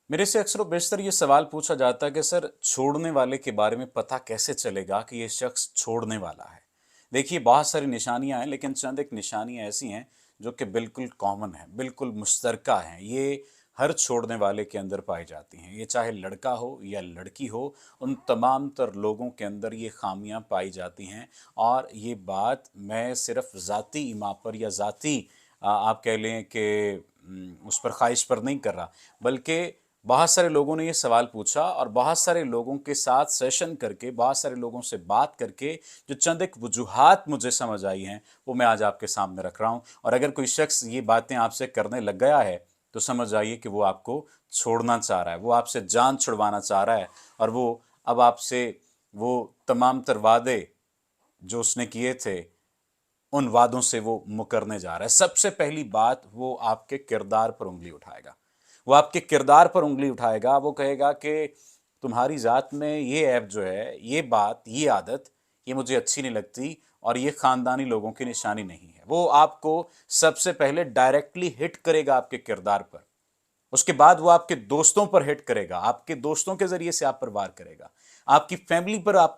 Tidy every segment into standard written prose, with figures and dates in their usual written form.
मेरे से अक्सर बेशतर ये सवाल पूछा जाता है कि सर छोड़ने वाले के बारे में पता कैसे चलेगा कि ये शख्स छोड़ने वाला है। देखिए बहुत सारी निशानियां हैं लेकिन चंद एक निशानियां ऐसी हैं जो कि बिल्कुल कॉमन है, बिल्कुल मुश्तरका हैं। ये हर छोड़ने वाले के अंदर पाई जाती हैं। ये चाहे लड़का हो या लड़की हो, उन तमाम तर लोगों के अंदर ये खामियां पाई जाती हैं। और ये बात मैं सिर्फ ज़ाती इमा पर या ज़ाती आप कह लें कि उस पर ख्वाहिश पर नहीं कर रहा, बल्कि बहुत सारे लोगों ने ये सवाल पूछा और बहुत सारे लोगों के साथ सेशन करके, बहुत सारे लोगों से बात करके जो चंद एक वजूहात मुझे समझ आई हैं, वो मैं आज आपके सामने रख रहा हूँ। और अगर कोई शख्स ये बातें आपसे करने लग गया है तो समझ आइए कि वो आपको छोड़ना चाह रहा है, वो आपसे जान छुड़वाना चाह रहा है। और वो अब आपसे वो तमाम तर वादे जो उसने किए थे, उन वादों से वो मुकरने जा रहा है। सबसे पहली बात, वो आपके किरदार पर उंगली उठाएगा। वो आपके किरदार पर उंगली उठाएगा। वो कहेगा कि तुम्हारी ज़ात में ये ऐब जो है, ये बात, ये आदत, ये मुझे अच्छी नहीं लगती और ये ख़ानदानी लोगों की निशानी नहीं है। वो आपको सबसे पहले डायरेक्टली हिट करेगा आपके किरदार पर। उसके बाद वो आपके दोस्तों पर हिट करेगा, आपके दोस्तों के ज़रिए से आप पर वार करेगा, आपकी फैमिली पर आप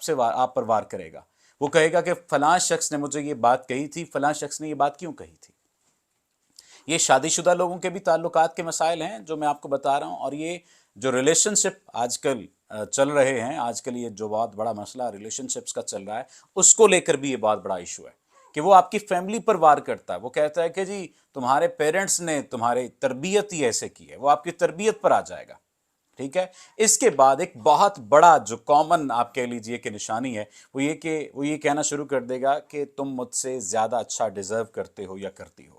पर वार करेगा। वो कहेगा कि फलां शख्स ने मुझे ये बात कही थी, फलां शख्स ने ये बात क्यों कही थी। ये शादीशुदा लोगों के भी ताल्लुकात के मसाइल हैं जो मैं आपको बता रहा हूँ। और ये जो रिलेशनशिप आजकल चल रहे हैं, आजकल ये जो बहुत बड़ा मसला रिलेशनशिप्स का चल रहा है, उसको लेकर भी ये बहुत बड़ा इशू है कि वो आपकी फैमिली पर वार करता है। वो कहता है कि जी तुम्हारे पेरेंट्स ने तुम्हारी तरबियत ही ऐसे की है, वो आपकी तरबियत पर आ जाएगा। ठीक है। इसके बाद एक बहुत बड़ा जो कॉमन आप कह लीजिए कि निशानी है, वो ये कहना शुरू कर देगा कि तुम मुझसे ज्यादा अच्छा डिजर्व करते हो या करती हो,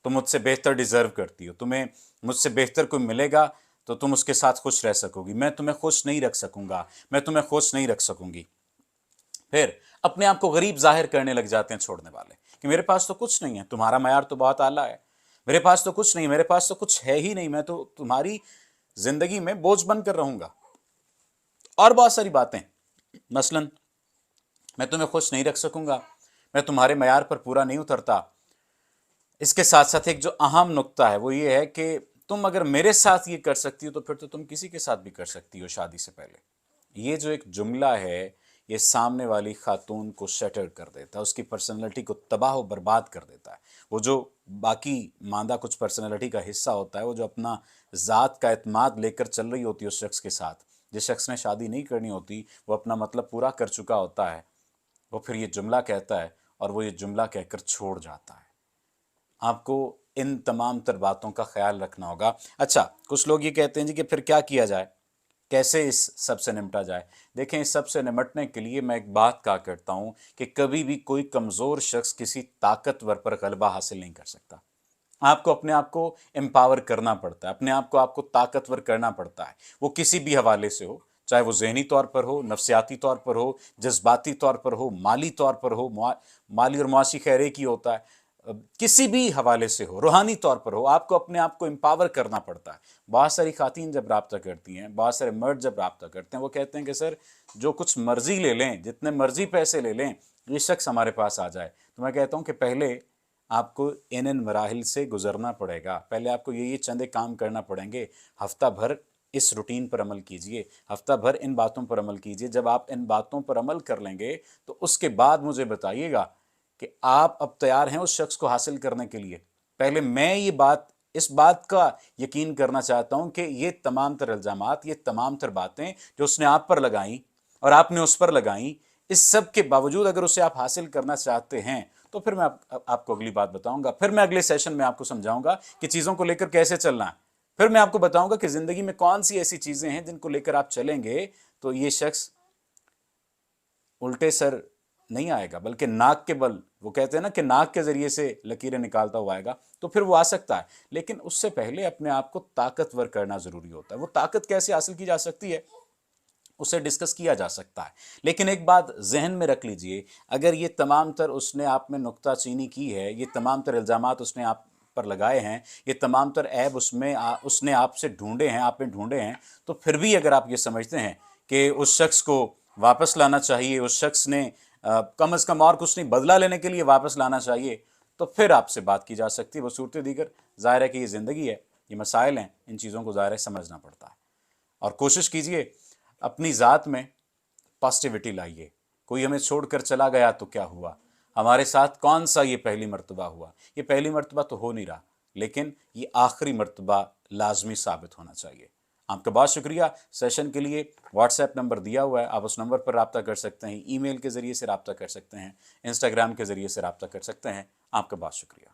तुम मुझसे बेहतर डिजर्व करती हो, तुम्हें मुझसे बेहतर कोई मिलेगा तो तुम उसके साथ खुश रह सकोगी, मैं तुम्हें खुश नहीं रख सकूंगा, मैं तुम्हें खुश नहीं रख सकूंगी। फिर अपने आप को गरीब जाहिर करने लग जाते हैं छोड़ने वाले कि मेरे पास तो कुछ नहीं है, तुम्हारा मयार तो बहुत आला है, मेरे पास तो कुछ नहीं, मेरे पास तो कुछ है ही नहीं, मैं तो तुम्हारी जिंदगी में बोझ बनकर रहूंगा। और बहुत सारी बातें, मसलन मैं तुम्हें खुश नहीं रख सकूंगा, मैं तुम्हारे मयार पर पूरा नहीं उतरता। इसके साथ साथ एक जो अहम नुक्ता है वो ये है कि तुम अगर मेरे साथ ये कर सकती हो तो फिर तो तुम किसी के साथ भी कर सकती हो शादी से पहले। ये जो एक जुमला है, ये सामने वाली खातून को शटर कर देता है, उसकी पर्सनैलिटी को तबाह और बर्बाद कर देता है। वो जो बाकी मांदा कुछ पर्सनैलिटी का हिस्सा होता है, वो जो अपना ज़ात का एतमाद लेकर चल रही होती है उस शख्स के साथ, जिस शख्स ने शादी नहीं करनी होती, वो अपना मतलब पूरा कर चुका होता है, वो फिर ये जुमला कहता है और वो ये जुमला कहकर छोड़ जाता है। आपको इन तमाम तर बातों का ख्याल रखना होगा। अच्छा, कुछ लोग ये कहते हैं जी कि फिर क्या किया जाए, कैसे इस सब से निपटा जाए। देखें, इस सब से निपटने के लिए मैं एक बात कहा करता हूँ कि कभी भी कोई कमज़ोर शख्स किसी ताकतवर पर गलबा हासिल नहीं कर सकता। आपको अपने आप को एम्पावर करना पड़ता है, अपने आप को आपको ताकतवर करना पड़ता है। वो किसी भी हवाले से हो, चाहे वो ज़हनी तौर पर हो, नफ्सियाती तौर पर हो, जज्बाती तौर पर हो, माली तौर पर हो, माली और मुआशी खैर एक ही होता है, किसी भी हवाले से हो, रूहानी तौर पर हो, आपको अपने आप को एम्पावर करना पड़ता है। बहुत सारी खातन जब राब्ता करती हैं, बहुत सारे मर्द जब राब्ता करते हैं, वो कहते हैं कि सर जो कुछ मर्जी ले लें, जितने मर्जी पैसे ले लें, ये शख्स हमारे पास आ जाए। तो मैं कहता हूँ कि पहले आपको इन मराहिल से गुजरना पड़ेगा, पहले आपको ये चंद काम करना पड़ेंगे। हफ्ता भर इस रूटीन पर अमल कीजिए, हफ्ता भर इन बातों पर अमल कीजिए। जब आप इन बातों पर अमल कर लेंगे तो उसके बाद मुझे बताइएगा कि आप अब तैयार हैं उस शख्स को हासिल करने के लिए। पहले मैं इस बात का यकीन करना चाहता हूं कि ये तमाम तर इल्जामात, ये तमाम तर बातें जो उसने आप पर लगाई और आपने उस पर लगाई, इस सब के बावजूद अगर उसे आप हासिल करना चाहते हैं तो फिर मैं आपको अगली बात बताऊंगा। फिर मैं अगले सेशन में आपको समझाऊंगा कि चीज़ों को लेकर कैसे चलना है। फिर मैं आपको बताऊंगा कि ज़िंदगी में कौन सी ऐसी चीज़ें हैं जिनको लेकर आप चलेंगे तो ये शख्स उल्टे सर नहीं आएगा, बल्कि नाक के बल, वो कहते हैं ना कि नाक के जरिए से लकीरें निकालता हुआ आएगा, तो फिर वो आ सकता है। लेकिन उससे पहले अपने आप को ताकतवर करना जरूरी होता है। वो ताकत कैसे हासिल की जा सकती है, उसे डिस्कस किया जा सकता है। लेकिन एक बात जहन में रख लीजिए, अगर ये तमाम तर उसने आप में नुक्ताचीनी की है, ये तमाम तर इल्ज़ामात उसने आप पर लगाए हैं, ये तमाम तर ऐब उसने आपसे ढूंढे हैं, आप में ढूंढे हैं, तो फिर भी अगर आप ये समझते हैं कि उस शख्स को वापस लाना चाहिए, उस शख्स ने कम अज़ कम और कुछ नहीं बदला लेने के लिए वापस लाना चाहिए, तो फिर आपसे बात की जा सकती है। वो सूरत दीगर, ज़ाहिर है कि ये ज़िंदगी है, یہ مسائل ہیں، ان چیزوں کو ظاہر ہے سمجھنا پڑتا ہے، اور کوشش کیجئے اپنی ذات میں پازیٹیوٹی لائیے۔ کوئی ہمیں چھوڑ کر چلا گیا تو کیا ہوا، ہمارے ساتھ کون سا یہ پہلی مرتبہ ہوا، یہ پہلی مرتبہ تو ہو نہیں رہا، لیکن یہ آخری مرتبہ لازمی ثابت ہونا چاہیے۔ آپ کا بہت شکریہ۔ سیشن کے لیے واٹس ایپ نمبر دیا ہوا ہے، آپ اس نمبر پر رابطہ کر سکتے ہیں، ای میل کے ذریعے سے رابطہ کر سکتے ہیں، انسٹاگرام کے ذریعے سے رابطہ کر سکتے ہیں۔ آپ کا بہت شکریہ۔